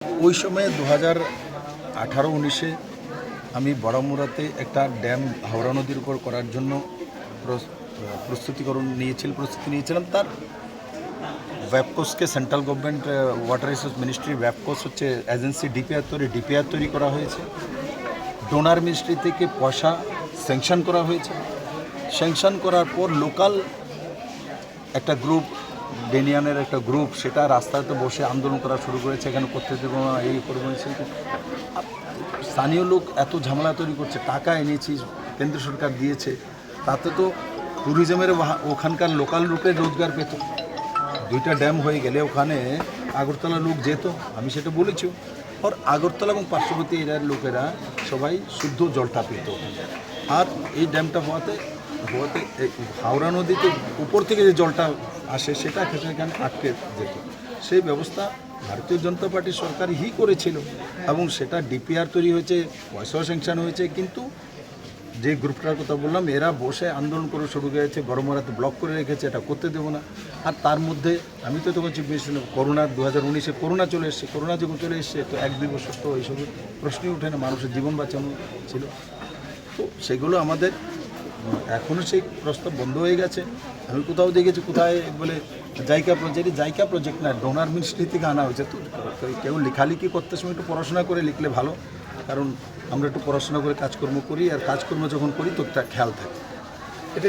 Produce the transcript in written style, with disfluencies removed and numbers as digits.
ওই সময়ে 2018-19-এ আমি বড়মুড়াতে একটা ড্যাম হাওড়া নদীর উপর করার জন্য প্রস্তুতি নিয়েছিলাম। তার ওয়েবকোসকে central government water resource ministry ওয়েবকোস হচ্ছে এজেন্সি ডিপিআর তৈরি করা হয়েছে। ডোনার মিনিস্ট্রি থেকে পয়সা স্যাংশন করা হয়েছে। স্যাংশন করার পর লোকাল একটা গ্রুপ, ডেনিয়ানের একটা গ্রুপ, সেটা রাস্তাতে বসে আন্দোলন করা শুরু করেছে, এখানে করতে দেবো না, এই করবো না, সেই। স্থানীয় লোক এত ঝামেলা তৈরি করছে, টাকা এনেছি, কেন্দ্র সরকার দিয়েছে, তাতে তো ট্যুরিজমের ওখানকার লোকাল লোকের রোজগার পেত। দুইটা ড্যাম হয়ে গেলে ওখানে আগরতলা লোক যেত, আমি সেটা বলেছি। আর আগরতলা এবং পার্শ্ববর্তী এরিয়ার লোকেরা সবাই শুদ্ধ জলটা পেত। আর এই ড্যামটা হওয়াতে হাওড়া নদীতে উপর থেকে যে জলটা আসে সেটা সেখানে আটকে যেত। সেই ব্যবস্থা ভারতীয় জনতা পার্টির সরকারই করেছিল এবং সেটা ডিপিআর তৈরি হয়েছে, পয়সাও স্যাংশন হয়েছে। কিন্তু যে গ্রুপটার কথা বললাম, এরা বসে আন্দোলন করে শুরু করেছে, গরমরাতে ব্লক করে রেখেছে, এটা করতে দেবো না। আর তার মধ্যে আমি তো তখন চিফ মিনিস্টার, করোনা 2019-এ করোনা চলে এসছে। করোনা যখন চলে এসছে তো 1-2 বছর তো এইসব প্রশ্নই ওঠে না, মানুষের জীবন বাঁচানো ছিল। তো সেগুলো আমাদের এখনও সেই প্রস্তাব বন্ধ হয়ে গেছে। আমি কোথাও দেখেছি, কোথায় বলে জাইকা প্রজেক্ট না, ডোনার মিনিস্ট্রি থেকে আনা হয়েছে। তো কেউ লেখালেখি করতে সময় একটু পড়াশোনা করে লিখলে ভালো, কারণ আমরা একটু পড়াশোনা করে কাজকর্ম করি, আর কাজকর্ম যখন করি তো একটা খেয়াল থাকে। এটা